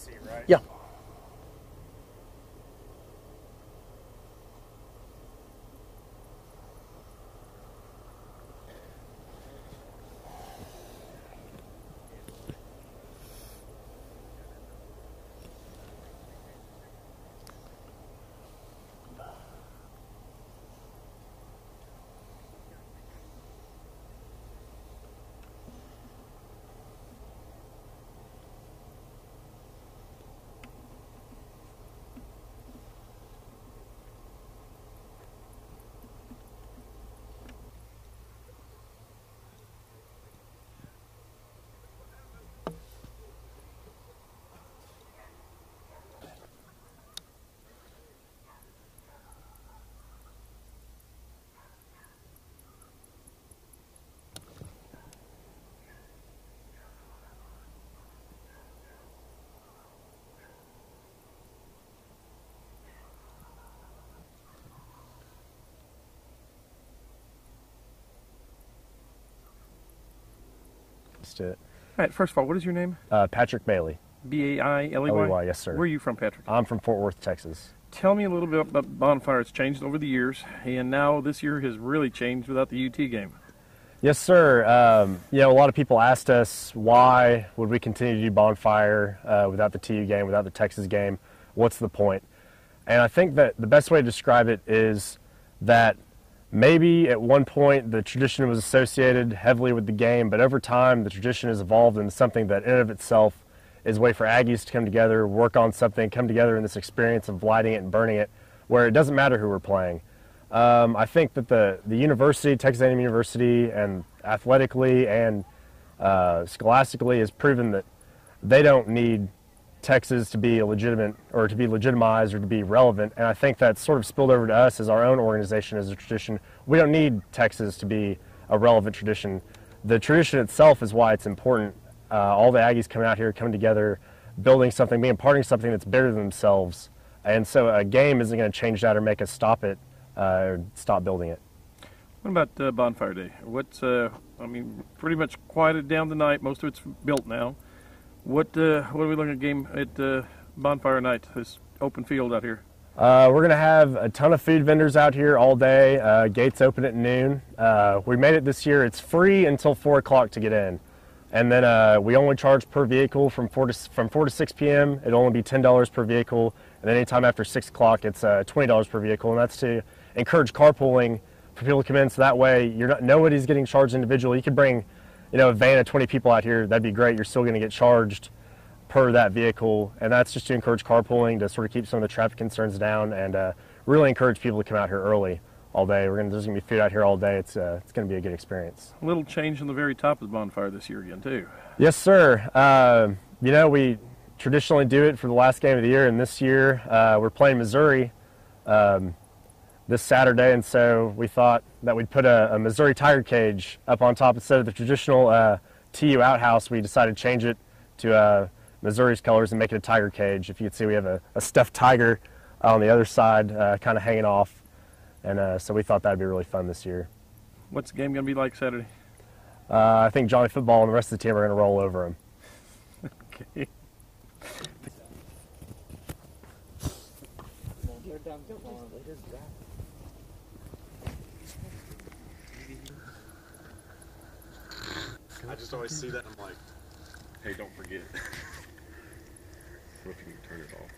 seat, right? Yeah. Let's do it. All right, first of all, what is your name? Patrick Bailey. B-A-I-L-E-Y? L-E-Y, yes, sir. Where are you from, Patrick? I'm from Fort Worth, Texas. Tell me a little bit about Bonfire. It's changed over the years, and now this year has really changed without the UT game. Yes, sir. A lot of people asked us why would we continue to do Bonfire without the TU game, without the Texas game. What's the point? And I think that the best way to describe it is that maybe at one point the tradition was associated heavily with the game, but over time the tradition has evolved into something that in and of itself is a way for Aggies to come together, work on something, come together in this experience of lighting it and burning it, where it doesn't matter who we're playing. I think that the university, Texas A&M University, and athletically and scholastically has proven that they don't need Texas to be a legitimate or to be legitimized or to be relevant, and I think that's sort of spilled over to us as our own organization, as a tradition. We don't need Texas to be a relevant tradition. The tradition itself is why it's important. All the Aggies coming out here, coming together, building something, being part of something that's bigger than themselves, and so a game isn't going to change that or make us stop it or stop building it. What about Bonfire Day? What's pretty much quieted down tonight. Most of it's built now. What are we looking at game at Bonfire night? This open field out here. We're going to have a ton of food vendors out here all day. Gates open at noon. We made it this year. It's free until 4 o'clock to get in. And then we only charge per vehicle from 4 to 6 p.m. It'll only be $10 per vehicle. And then anytime after 6 o'clock, it's $20 per vehicle. And that's to encourage carpooling for people to come in. So that way, nobody's getting charged individually. You could bring, a van of 20 people out here. That'd be great. You're still going to get charged per that vehicle. And that's just to encourage carpooling, to sort of keep some of the traffic concerns down, and really encourage people to come out here early all day. There's going to be food out here all day. It's going to be a good experience. A little change on the very top of the Bonfire this year again, too. Yes, sir. We traditionally do it for the last game of the year, and this year we're playing Missouri this Saturday, and so we thought that we'd put a Missouri Tiger cage up on top instead of the traditional TU Outhouse. We decided to change it to Missouri's colors and make it a tiger cage. If you can see, we have a stuffed tiger on the other side kind of hanging off, and so we thought that'd be really fun this year. What's the game going to be like Saturday? I think Johnny Football and the rest of the team are going to roll over him. Okay. I just always see that and I'm like, hey, don't forget. What if you can turn it off?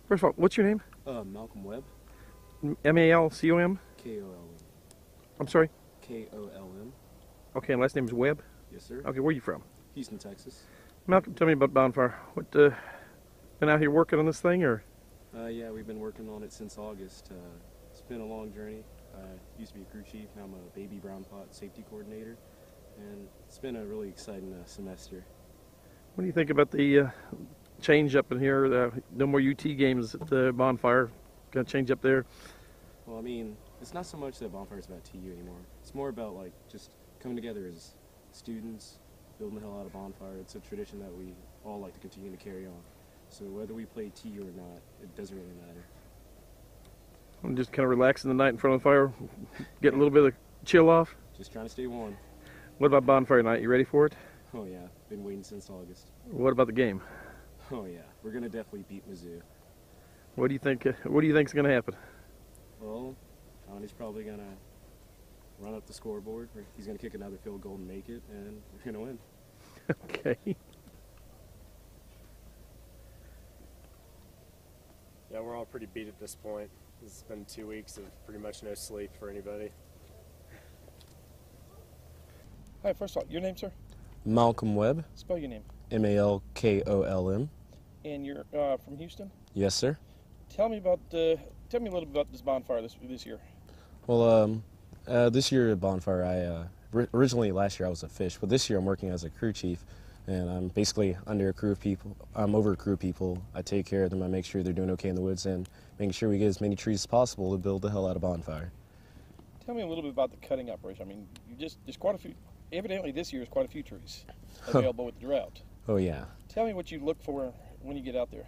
First of all, what's your name? Malcolm Webb. M-A-L-C-O-M? K-O-L-M. I'm sorry? K-O-L-M. Okay, and last name is Webb? Yes, sir. Okay, where are you from? Houston, Texas. Malcolm, tell me about Bonfire. What, been out here working on this thing, or? Yeah, we've been working on it since August. It's been a long journey. I used to be a crew chief. Now I'm a baby brown pot safety coordinator. And it's been a really exciting semester. What do you think about the change up in here? No more UT games at the Bonfire. Got to change up there. Well, I mean, it's not so much that Bonfire's about TU anymore. It's more about like just coming together as students, building the hell out of Bonfire. It's a tradition that we all like to continue to carry on. So whether we play TU or not, it doesn't really matter. I'm just kind of relaxing the night in front of the fire, getting a little bit of chill off. Just trying to stay warm. What about Bonfire night? You ready for it? Oh yeah, been waiting since August. What about the game? Oh yeah, we're gonna definitely beat Mizzou. What do you think? What do you think's going to happen? Well, Johnny's probably gonna run up the scoreboard. He's gonna kick another field goal and make it, and we're gonna win. Okay. Yeah, we're all pretty beat at this point. It's been 2 weeks of pretty much no sleep for anybody. Hi, first of all, your name, sir? Malcolm Webb, Spell your name. Malkolm. And you're from Houston? Yes, sir. Tell me about tell me a little bit about this Bonfire this year. Well, this year at Bonfire, originally last year I was a fish, but this year I'm working as a crew chief, and I'm basically under a crew of people. I'm over a crew of people. I take care of them. I make sure they're doing okay in the woods, and making sure we get as many trees as possible to build the hell out of Bonfire. Tell me a little bit about the cutting operation. I mean, there's quite a few. Evidently, this year is quite a few trees available with the drought. Oh yeah. Tell me what you look for when you get out there.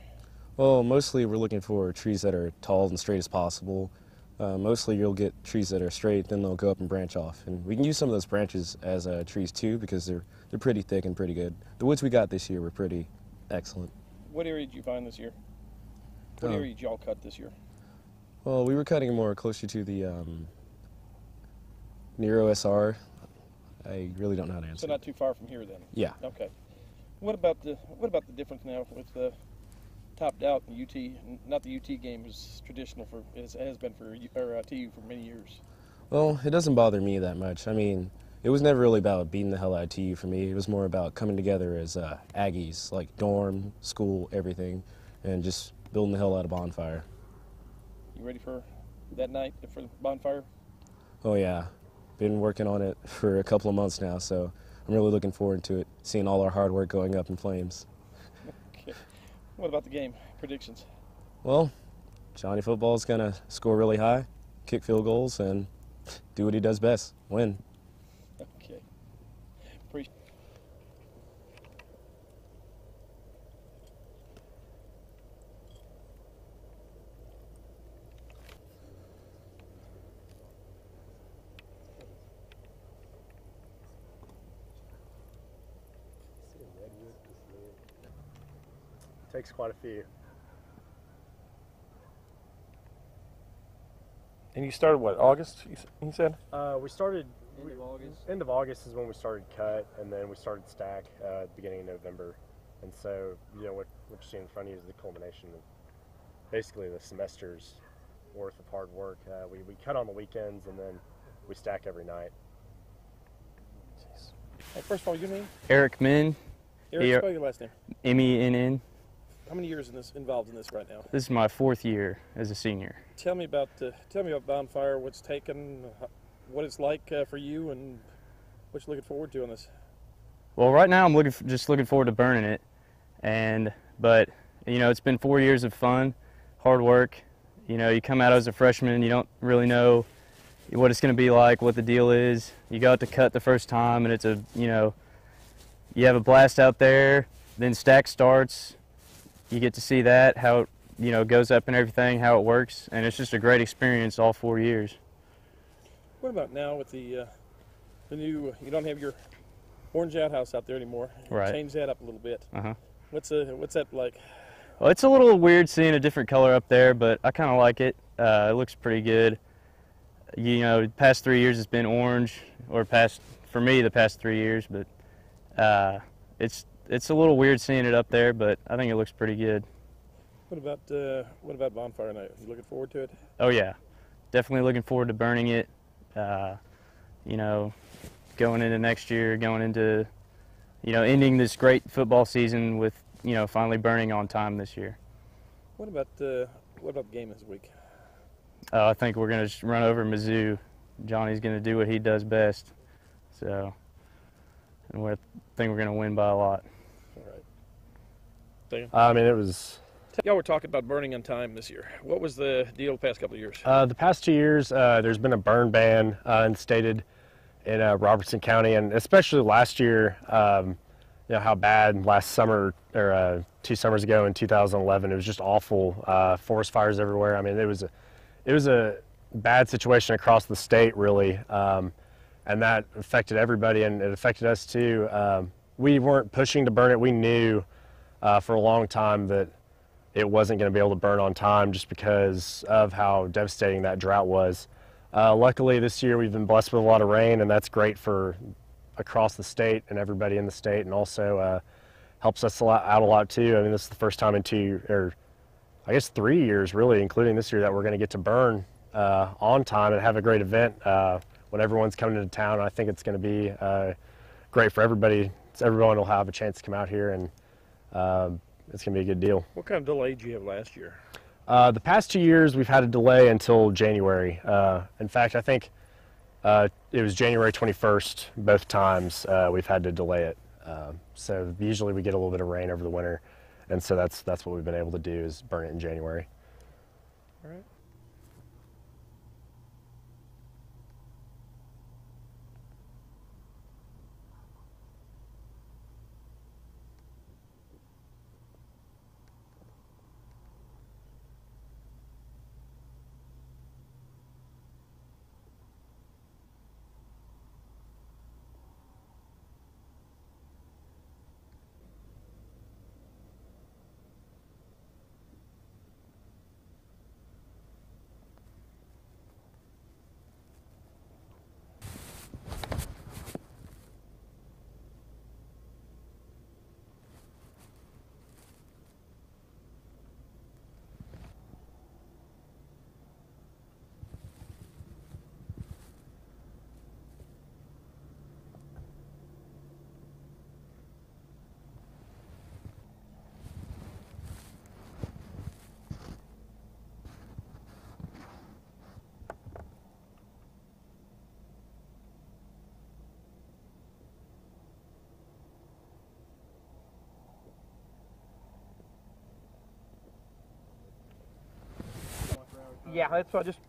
Well, mostly we're looking for trees that are tall and straight as possible. Mostly you'll get trees that are straight, then they'll go up and branch off. And we can use some of those branches as trees too, because they're pretty thick and pretty good. The woods we got this year were pretty excellent. What area did you find this year? What area did y'all cut this year? Well, we were cutting more closer to the near OSR. I really don't know how to answer. So not too far from here then. Yeah. Okay. What about the difference now with the topped out in UT? Not the UT game is traditional for it has been for TU for many years. Well, it doesn't bother me that much. I mean, it was never really about beating the hell out of TU for me. It was more about coming together as Aggies, like dorm, school, everything, and just building the hell out of Bonfire. You ready for that night for the Bonfire? Oh yeah, been working on it for a couple of months now, so I'm really looking forward to it, seeing all our hard work going up in flames. Okay. What about the game? Predictions? Well, Johnny Football's gonna score really high, kick field goals, and do what he does best, win. Okay. Appreciate. Takes quite a few. And you started what, August? You said? We started End of August. End of August is when we started cut, and then we started stack at the beginning of November. And so, you know, what you're seeing in front of you is the culmination of basically the semester's worth of hard work. We cut on the weekends, and then we stack every night. Jeez. Hey, first of all, your name? Eric Min, Eric, spell your last name. MENN. How many years involved in this right now? This is my 4th year as a senior. Tell me about Bonfire. What's taken, what it's like for you, and what you're looking forward to on this. Well, right now I'm just looking forward to burning it, but you know, it's been 4 years of fun, hard work. You know, you come out as a freshman, you don't really know what it's going to be like, what the deal is. You go out to cut the first time, and it's you have a blast out there. Then stack starts. You get to see that, how it goes up and everything, how it works, and it's just a great experience all 4 years. What about now with the new? You don't have your orange outhouse out there anymore. Right. Change that up a little bit. Uh-huh. What's that like? Well, it's a little weird seeing a different color up there, but I kind of like it. It looks pretty good. You know, the past 3 years has been orange, for me the past 3 years, but it's a little weird seeing it up there, but I think it looks pretty good. What about Bonfire night? You looking forward to it? Oh yeah, definitely looking forward to burning it. You know, going into next year, going into ending this great football season with finally burning on time this year. What about the game this week? I think we're gonna just run over Mizzou. Johnny's gonna do what he does best, so and I think we're gonna win by a lot. All right. I mean, it was Y'all were talking about burning on time this year. What was the deal the past couple of years? the past 2 years. There's been a burn ban instated in Robertson County, and especially last year. You know how bad last summer or 2 summers ago in 2011. It was just awful. Forest fires everywhere. I mean, it was a bad situation across the state, really, and that affected everybody, and it affected us too. We weren't pushing to burn it. We knew for a long time that it wasn't going to be able to burn on time just because of how devastating that drought was. Luckily, this year we've been blessed with a lot of rain, and that's great for across the state and everybody in the state, and also helps us out a lot too. I mean, this is the first time in 3 years, really, including this year, that we're going to get to burn on time and have a great event when everyone's coming into town. I think it's going to be great for everybody. Everyone will have a chance to come out here, and it's going to be a good deal. What kind of delay did you have last year? The past 2 years, we've had a delay until January. In fact, I think it was January 21st both times we've had to delay it. So usually we get a little bit of rain over the winter, and so that's what we've been able to do, is burn it in January. All right. Yeah, that's what I just